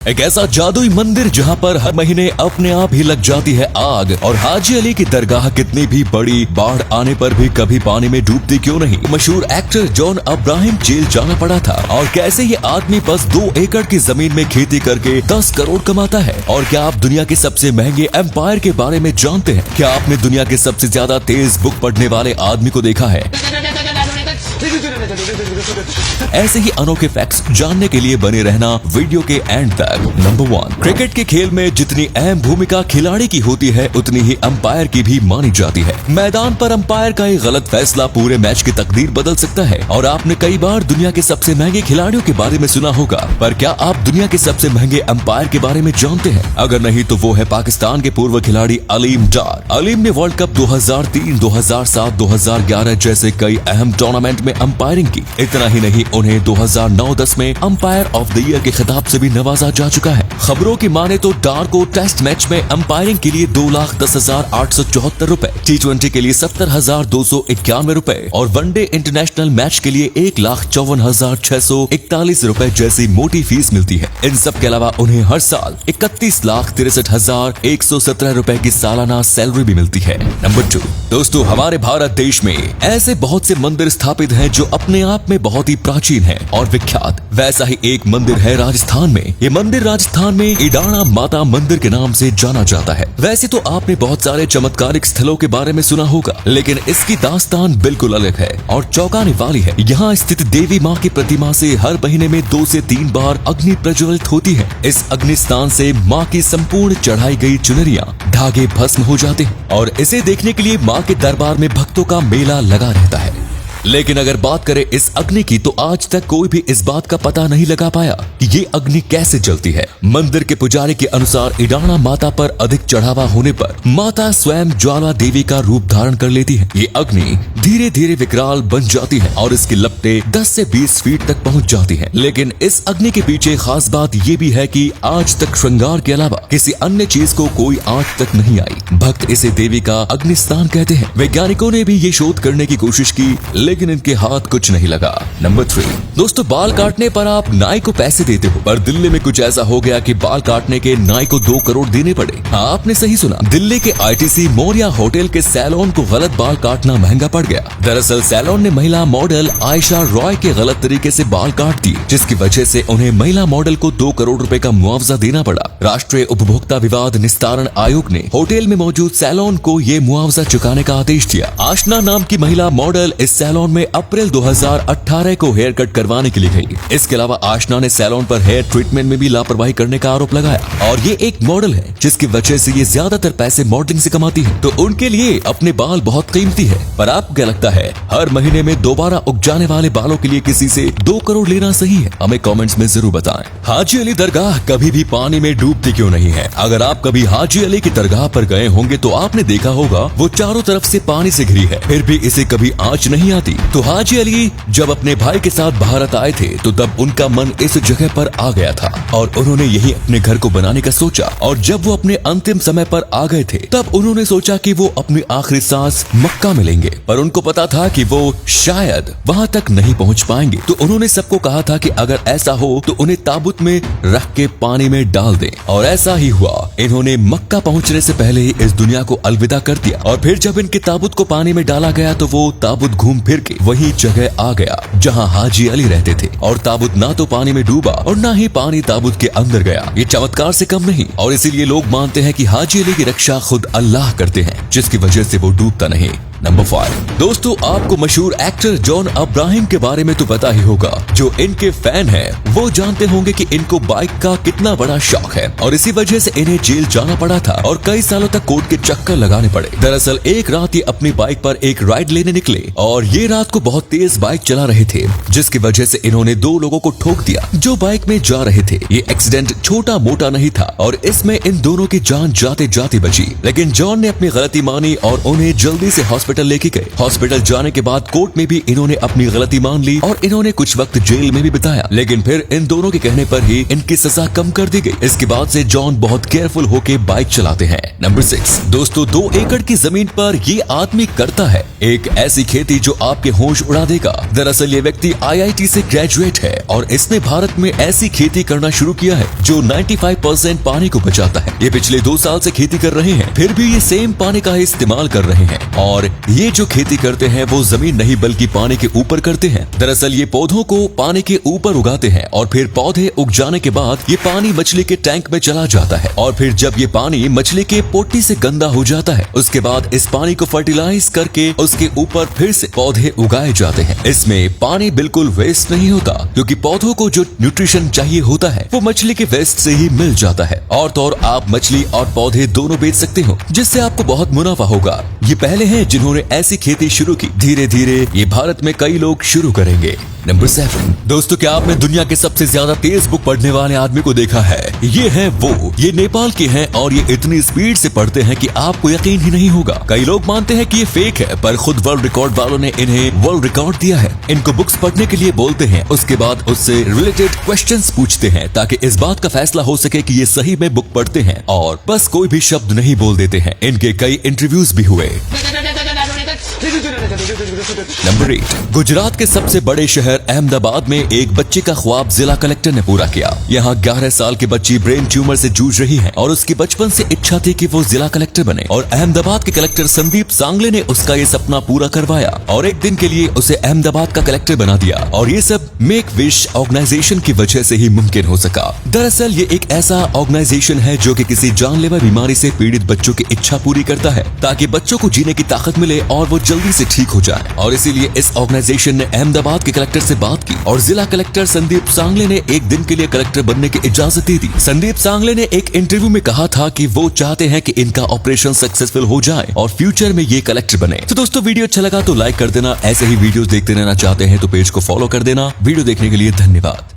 एक ऐसा जादुई मंदिर जहां पर हर महीने अपने आप ही लग जाती है आग, और हाजी अली की दरगाह कितनी भी बड़ी, बाढ़ आने पर भी कभी पानी में डूबती क्यों नहीं। मशहूर एक्टर जॉन अब्राहम जेल जाना पड़ा था, और कैसे ये आदमी बस 2 एकड़ की जमीन में खेती करके 10 करोड़ कमाता है। और क्या आप दुनिया के सबसे महंगे एम्पायर के बारे में जानते हैं? क्या आपने दुनिया के सबसे ज्यादा तेज बुक पढ़ने वाले आदमी को देखा है? ऐसे ही अनोखे फैक्ट्स जानने के लिए बने रहना वीडियो के एंड तक। नंबर 1, क्रिकेट के खेल में जितनी अहम भूमिका खिलाड़ी की होती है उतनी ही अंपायर की भी मानी जाती है। मैदान पर अंपायर का एक गलत फैसला पूरे मैच की तकदीर बदल सकता है। और आपने कई बार दुनिया के सबसे महंगे खिलाड़ियों के बारे में सुना होगा, पर क्या आप दुनिया के सबसे महंगे अंपायर के बारे में जानते हैं? अगर नहीं तो वो है पाकिस्तान के पूर्व खिलाड़ी अलीम डार। अलीम ने वर्ल्ड कप 2003, 2007, 2011 जैसे कई अहम टूर्नामेंट में अंपायरिंग की। इतना ही नहीं, उन्हें 2009-10 में अंपायर ऑफ द ईयर के खिताब से भी नवाजा जा चुका है। खबरों की माने तो डार को टेस्ट मैच में अंपायरिंग के लिए 2,10,874 रुपए, T20 के लिए 70,291 रुपए और वनडे इंटरनेशनल मैच के लिए 1,54,641 रुपए जैसी मोटी फीस मिलती है। इन सब के अलावा उन्हें हर साल 31,63,117 रुपए की सालाना सैलरी भी मिलती है। नंबर 2, दोस्तों हमारे भारत देश में ऐसे बहुत से मंदिर स्थापित हैं जो अपने आप में बहुत ही प्राचीन है और विख्यात। वैसा ही एक मंदिर है राजस्थान में। ये मंदिर राजस्थान में इडाणा माता मंदिर के नाम से जाना जाता है। वैसे तो आपने बहुत सारे चमत्कारिक स्थलों के बारे में सुना होगा, लेकिन इसकी दास्तान बिल्कुल अलग है और चौंकाने वाली है। यहाँ स्थित देवी माँ की प्रतिमा से हर महीने में 2 से 3 बार अग्नि प्रज्वलित होती है। इस अग्नि स्थान से माँ की संपूर्ण चढ़ाई गई चुनरियाँ, धागे भस्म हो जाते हैं और इसे देखने के लिए माँ के दरबार में भक्तों का मेला लगा रहता है। लेकिन अगर बात करें इस अग्नि की, तो आज तक कोई भी इस बात का पता नहीं लगा पाया कि ये अग्नि कैसे जलती है। मंदिर के पुजारी के अनुसार इडाणा माता पर अधिक चढ़ावा होने पर माता स्वयं ज्वाला देवी का रूप धारण कर लेती है। ये अग्नि धीरे धीरे विकराल बन जाती है और इसकी लपटें 10 से 20 फीट तक पहुंच जाती हैं। लेकिन इस अग्नि के पीछे खास बात ये भी है कि आज तक श्रृंगार के अलावा किसी अन्य चीज को कोई आंच तक नहीं आई। भक्त इसे देवी का अग्निस्थान कहते हैं। वैज्ञानिकों ने भी ये शोध करने की कोशिश की, लेकिन इनके हाथ कुछ नहीं लगा। नंबर 3, दोस्तों बाल काटने पर आप नाई को पैसे देते हो, पर दिल्ली में कुछ ऐसा हो गया कि बाल काटने के नाई को 2 करोड़ देने पड़े। हाँ, आपने सही सुना। दिल्ली के ITC मौर्या होटल के सैलून को गलत बाल काटना महंगा पड़ गया। दरअसल सैलून ने महिला मॉडल आयशा रॉय के गलत तरीके से बाल काट दिए, जिसकी वजह से उन्हें महिला मॉडल को 2 करोड़ रुपए का मुआवजा देना पड़ा। राष्ट्रीय उपभोक्ता विवाद निस्तारण आयोग ने होटल में मौजूद सैलून को ये मुआवजा चुकाने का आदेश दिया। आशना नाम की महिला मॉडल इस सैलून में अप्रैल 2018 को हेयर कट करवाने के लिए गई। इसके अलावा आशना ने सैलून पर हेयर ट्रीटमेंट में भी लापरवाही करने का आरोप लगाया। और ये एक मॉडल है जिसकी वजह से ये ज्यादातर पैसे मॉडलिंग से कमाती है, तो उनके लिए अपने बाल बहुत कीमती है। पर आपको क्या लगता है, हर महीने में दोबारा उग जाने वाले बालों के लिए किसी से 2 करोड़ लेना सही है? हमें कमेंट्स में जरूर बताएं। हाजी अली दरगाह कभी भी पानी में डूबती क्यों नहीं है? अगर आप कभी हाजी अली की दरगाह पर गए होंगे तो आपने देखा होगा वो चारों तरफ से पानी से घिरी है, फिर भी इसे कभी आंच नहीं आती। तो हाजी अली जब अपने भाई के साथ भारत आए थे तो तब उनका मन इस जगह पर आ गया था और उन्होंने यही अपने घर को बनाने का सोचा। और जब वो अपने अंतिम समय पर आ गए थे तब उन्होंने सोचा कि वो अपनी आखिरी सांस मक्का में लेंगे, पर उनको पता था कि वो शायद वहाँ तक नहीं पहुँच पाएंगे। तो उन्होंने सबको कहा था कि अगर ऐसा हो तो उन्हें ताबूत में रख के पानी में डाल दें, और ऐसा ही हुआ। इन्होंने मक्का पहुँचने से पहले ही इस दुनिया को अलविदा कर दिया। और फिर जब इनके ताबूत को पानी में डाला गया तो वो ताबूत घूम फिर के वही जगह आ गया जहां हाजी अली रहते थे, और ताबूत ना तो पानी में डूबा और ना ही पानी ताबूत के अंदर गया। ये चमत्कार से कम नहीं, और इसीलिए लोग मानते हैं कि हाजी अली की रक्षा खुद अल्लाह करते हैं, जिसकी वजह से वो डूबता नहीं। नंबर 5, दोस्तों आपको मशहूर एक्टर जॉन अब्राहम के बारे में तो पता ही होगा। जो इनके फैन हैं वो जानते होंगे कि इनको बाइक का कितना बड़ा शौक है, और इसी वजह से इन्हें जेल जाना पड़ा था और कई सालों तक कोर्ट के चक्कर लगाने पड़े। दरअसल एक रात ये अपनी बाइक पर एक राइड लेने निकले और ये रात को बहुत तेज बाइक चला रहे थे, जिसकी वजह से इन्होंने 2 लोगों को ठोक दिया जो बाइक में जा रहे थे। ये एक्सीडेंट छोटा मोटा नहीं था और इसमें इन दोनों की जान जाते जाते बची, लेकिन जॉन ने अपनी गलती मानी और उन्हें जल्दी से हॉस्पिटल लेके गए। हॉस्पिटल जाने के बाद कोर्ट में भी इन्होंने अपनी गलती मान ली और इन्होंने कुछ वक्त जेल में भी बिताया, लेकिन फिर इन दोनों के कहने पर ही इनकी सजा कम कर दी गई। इसके बाद से जॉन बहुत केयरफुल होके बाइक चलाते हैं। नंबर 6 दोस्तों, 2 एकड़ की जमीन पर ये आदमी करता है एक ऐसी खेती जो आपके होश उड़ा देगा। दरअसल ये व्यक्ति IIT से ग्रेजुएट है और इसने भारत में ऐसी खेती करना शुरू किया है जो 95% पानी को बचाता है। ये पिछले 2 साल से खेती कर रहे हैं, फिर भी ये सेम पानी का ही इस्तेमाल कर रहे हैं और ये जो खेती करते हैं वो जमीन नहीं बल्कि पानी के ऊपर करते हैं। दरअसल ये पौधों को पानी के ऊपर उगाते हैं और फिर पौधे उग जाने के बाद ये पानी मछली के टैंक में चला जाता है और फिर जब ये पानी मछली के पोटी से गंदा हो जाता है उसके बाद इस पानी को फर्टिलाइज करके उसके ऊपर फिर से पौधे उगाए जाते हैं। इसमें पानी बिल्कुल वेस्ट नहीं होता क्योंकि पौधों को जो न्यूट्रिशन चाहिए होता है वो मछली के वेस्ट से ही मिल जाता है। और तो और आप मछली और पौधे दोनों बेच सकते हो जिससे आपको बहुत मुनाफा होगा। ये पहले हैं जिन्होंने ऐसी खेती शुरू की। धीरे धीरे ये भारत में कई लोग शुरू करेंगे। नंबर 7 दोस्तों, क्या आपने दुनिया के सबसे ज्यादा तेज बुक पढ़ने वाले आदमी को देखा है? ये है वो। ये नेपाल के हैं और ये इतनी स्पीड से पढ़ते हैं कि आपको यकीन ही नहीं होगा। कई लोग मानते हैं कि ये फेक है, पर खुद वर्ल्ड रिकॉर्ड वालों ने इन्हें वर्ल्ड रिकॉर्ड दिया है। इनको बुक्स पढ़ने के लिए बोलते हैं, उसके बाद उससे रिलेटेड क्वेश्चंस पूछते हैं ताकि इस बात का फैसला हो सके कि ये सही में बुक पढ़ते हैं और बस कोई भी शब्द नहीं बोल देते हैं। इनके कई इंटरव्यूज भी हुए। नंबर 8 गुजरात के सबसे बड़े शहर अहमदाबाद में एक बच्चे का ख्वाब जिला कलेक्टर ने पूरा किया। यहाँ 11 साल की बच्ची ब्रेन ट्यूमर से जूझ रही है और उसकी बचपन से इच्छा थी कि वो जिला कलेक्टर बने और अहमदाबाद के कलेक्टर संदीप सांगले ने उसका ये सपना पूरा करवाया और एक दिन के लिए उसे अहमदाबाद का कलेक्टर बना दिया। और ये सब मेक विश ऑर्गेनाइजेशन की वजह से ही मुमकिन हो सका। दरअसल ये एक ऐसा ऑर्गेनाइजेशन है जो कि किसी जानलेवा बीमारी से पीड़ित बच्चों की इच्छा पूरी करता है ताकि बच्चों को जीने की ताकत मिले और वो जल्दी से ठीक हो जाए। और इसीलिए इस ऑर्गेनाइजेशन ने अहमदाबाद के कलेक्टर से बात की और जिला कलेक्टर संदीप सांगले ने एक दिन के लिए कलेक्टर बनने की इजाजत दे दी। संदीप सांगले ने एक इंटरव्यू में कहा था कि वो चाहते हैं कि इनका ऑपरेशन सक्सेसफुल हो जाए और फ्यूचर में ये कलेक्टर बने। तो दोस्तों, वीडियो अच्छा लगा तो लाइक कर देना। ऐसे ही वीडियोस देखते रहना चाहते हैं तो पेज को फॉलो कर देना। वीडियो देखने के लिए धन्यवाद।